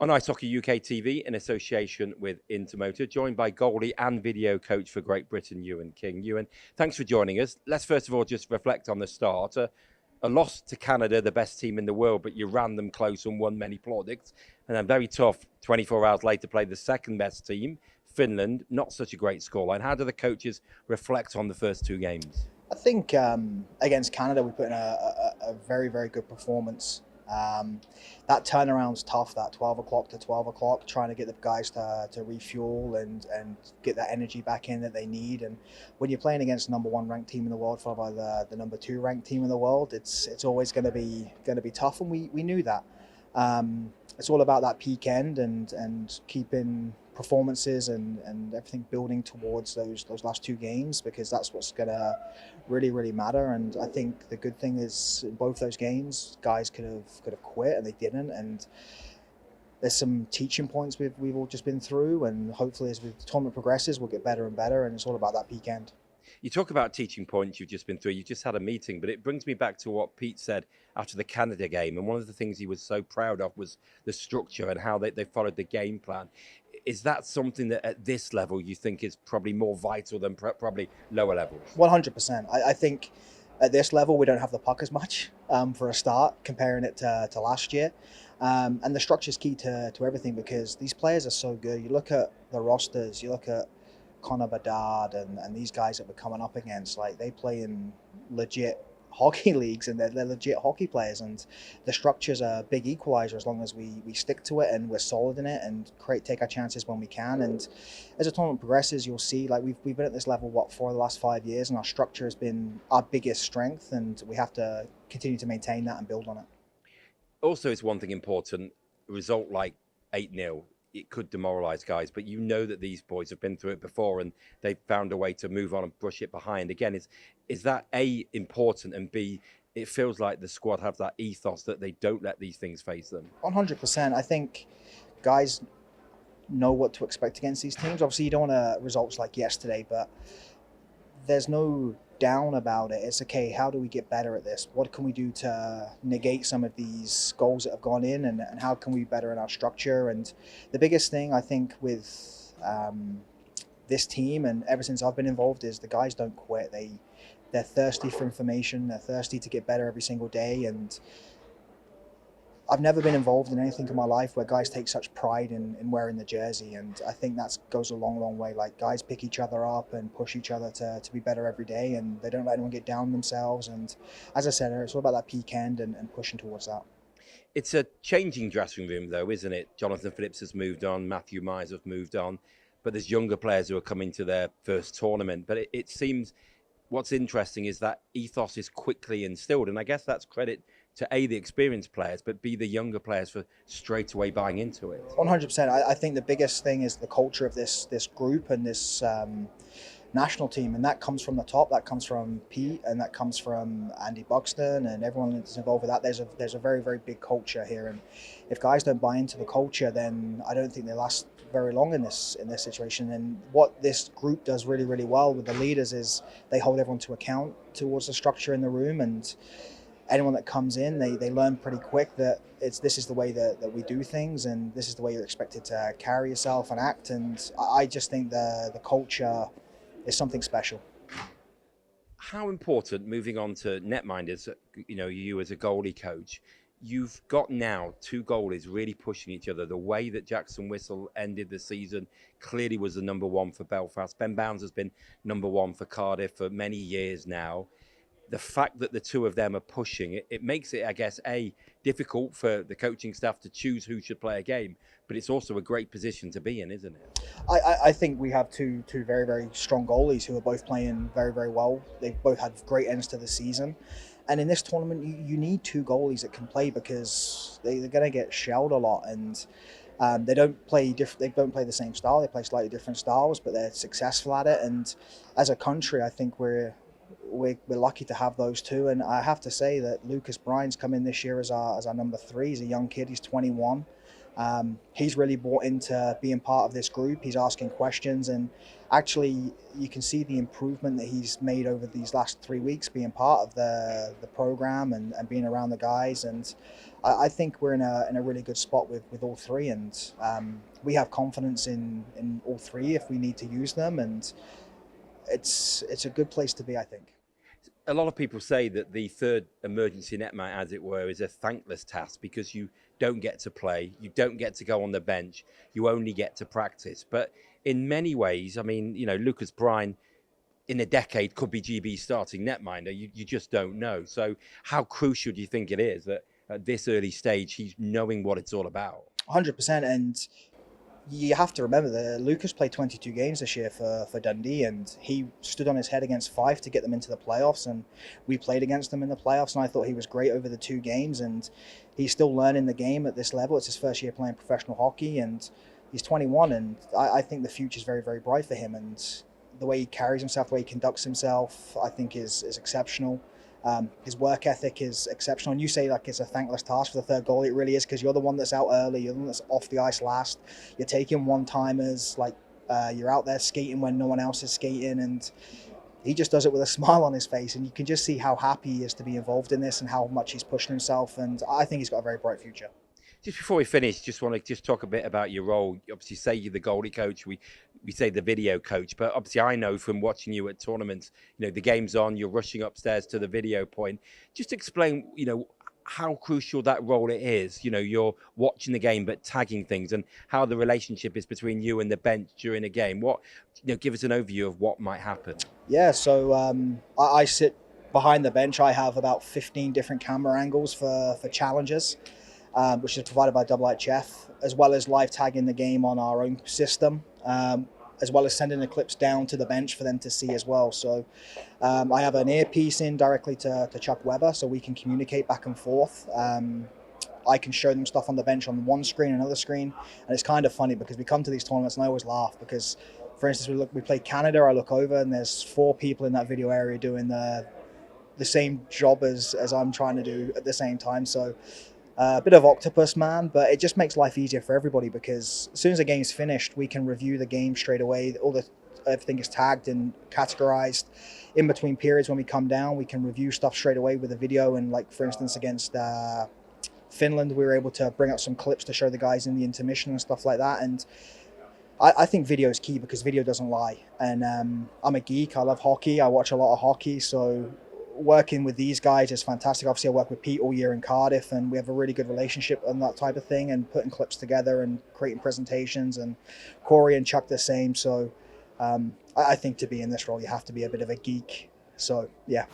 On Ice Hockey UK TV in association with Intermotor, joined by goalie and video coach for Great Britain, Euan King. Euan, thanks for joining us. Let's first of all just reflect on the start. A loss to Canada, the best team in the world, but you ran them close and won many plaudits. And then very tough, 24 hours later, played the second best team, Finland. Not such a great scoreline. How do the coaches reflect on the first two games? I think against Canada, we put in a very, very good performance. That turnaround's tough, that 12 o'clock to 12 o'clock, trying to get the guys to refuel and get that energy back in that they need. And when you're playing against the number one ranked team in the world, followed by the number two ranked team in the world, it's always going to be tough, and we knew that. It's all about that peak end and keeping performances and everything building towards those last two games, because that's what's gonna really matter. And I think the good thing is in both those games, guys could have quit and they didn't. And there's some teaching points we've all just been through, and hopefully as the tournament progresses, we'll get better and better. And it's all about that peak end. You talk about teaching points you've just been through. You just had a meeting, but it brings me back to what Pete said after the Canada game. And one of the things he was so proud of was the structure and how they followed the game plan. Is that something that at this level you think is probably more vital than probably lower levels? 100%. I think at this level we don't have the puck as much for a start, comparing it to last year. And the structure is key to everything, because these players are so good. You look at the rosters, you look at Connor Bedard and these guys that we're coming up against, like they play in legit hockey leagues, and they're legit hockey players, and the structure's a big equalizer as long as we stick to it and we're solid in it and take our chances when we can. And as the tournament progresses, you'll see like we've been at this level for the last 5 years, and our structure has been our biggest strength, and we have to continue to maintain that and build on it. Also, it's one thing important, a result like 8-0, it could demoralise guys, but you know that these boys have been through it before and they've found a way to move on and brush it behind. Again, is that A, important, and B, it feels like the squad have that ethos that they don't let these things phase them? 100%. I think guys know what to expect against these teams. Obviously, you don't want results like yesterday, but there's no down about it. It's okay, how do we get better at this? What can we do to negate some of these goals that have gone in, and how can we be better in our structure? And the biggest thing I think with this team, and ever since I've been involved, is the guys don't quit. They're thirsty for information, they're thirsty to get better every single day. And I've never been involved in anything in my life where guys take such pride in wearing the jersey, and I think that goes a long way. Like, guys pick each other up and push each other to be better every day, and they don't let anyone get down themselves. And as I said, it's all about that peak end and pushing towards that. It's a changing dressing room, though, isn't it? Jonathan Phillips has moved on, Matthew Myers has moved on, but there's younger players who are coming to their first tournament. But it seems what's interesting is that ethos is quickly instilled, and I guess that's credit to A, the experienced players, but B, the younger players for straight away buying into it. 100%. I think the biggest thing is the culture of this group and this national team, and that comes from the top. That comes from Pete, and that comes from Andy Buxton, and everyone that's involved with that. There's a very big culture here, and if guys don't buy into the culture, then I don't think they last very long in this situation. And what this group does really well with the leaders is they hold everyone to account towards the structure in the room, and anyone that comes in, they learn pretty quick that this is the way that we do things, and this is the way you're expected to carry yourself and act. And I just think the culture is something special. How important, moving on to netminders, you as a goalie coach, you've got now two goalies really pushing each other. The way that Jackson Whistle ended the season clearly was the number one for Belfast. Ben Bounds has been number one for Cardiff for many years now. The fact that the two of them are pushing it makes it, I guess, difficult for the coaching staff to choose who should play a game, but it's also a great position to be in, isn't it? I think we have two very strong goalies who are both playing very well. They've both had great ends to the season, and in this tournament, you need two goalies that can play, because they're going to get shelled a lot, and they don't play the same style. They play slightly different styles, but they're successful at it. And as a country, I think we're lucky to have those two. And I have to say that Bryan's come in this year as our number 3. He's a young kid. He's 21. He's really bought into being part of this group. He's asking questions, and actually you can see the improvement that he's made over these last 3 weeks being part of the program and being around the guys. And I think we're in a really good spot with all three, and we have confidence in all three if we need to use them, and it's a good place to be, I think. A lot of people say that the third emergency netman, as it were, is a thankless task because you don't get to play, you don't get to go on the bench, you only get to practice. But in many ways, I mean, you know, Lucas Bryan in a decade could be GB's starting netminder. You just don't know. So how crucial do you think it is that at this early stage he's knowing what it's all about? 100%. And you have to remember that Lucas played 22 games this year for Dundee, and he stood on his head against Fife to get them into the playoffs, and we played against them in the playoffs, and I thought he was great over the 2 games, and he's still learning the game at this level. It's his first year playing professional hockey, and he's 21, and I think the future is very, very bright for him, and the way he carries himself, the way he conducts himself, I think is exceptional. His work ethic is exceptional. And you say like it's a thankless task for the third goalie. It really is, because you're the one that's out early, you're the one that's off the ice last. You're taking one-timers, like you're out there skating when no one else is skating, and he just does it with a smile on his face. And you can just see how happy he is to be involved in this and how much he's pushing himself. And I think he's got a very bright future. Just before we finish, just want to talk a bit about your role. You obviously say you're the goalie coach. We say the video coach, but obviously I know from watching you at tournaments, you know, the game's on, you're rushing upstairs to the video point. Just explain, you know, how crucial that role it is. You know, you're watching the game but tagging things, and how the relationship is between you and the bench during a game. What, you know, give us an overview of what might happen. Yeah, so I sit behind the bench. I have about 15 different camera angles for challenges. Which is provided by HF, as well as live tagging the game on our own system, as well as sending the clips down to the bench for them to see as well. So I have an earpiece in directly to Chuck Weber, so we can communicate back and forth. I can show them stuff on the bench on one screen, another screen, and it's kind of funny because we come to these tournaments and I always laugh because, for instance, we play Canada. I look over and there's 4 people in that video area doing the same job as I'm trying to do at the same time. So a bit of octopus man, but it just makes life easier for everybody because as soon as the game's finished, we can review the game straight away. Everything is tagged and categorized. In between periods when we come down, we can review stuff straight away with a video. And like, for instance, against Finland, we were able to bring up some clips to show the guys in the intermission and stuff like that. And I think video is key because video doesn't lie. And I'm a geek. I love hockey. I watch a lot of hockey. So working with these guys is fantastic. Obviously, I work with Pete all year in Cardiff, and we have a really good relationship on that type of thing, and putting clips together and creating presentations, and Corey and Chuck the same. So I think to be in this role, you have to be a bit of a geek. So, yeah.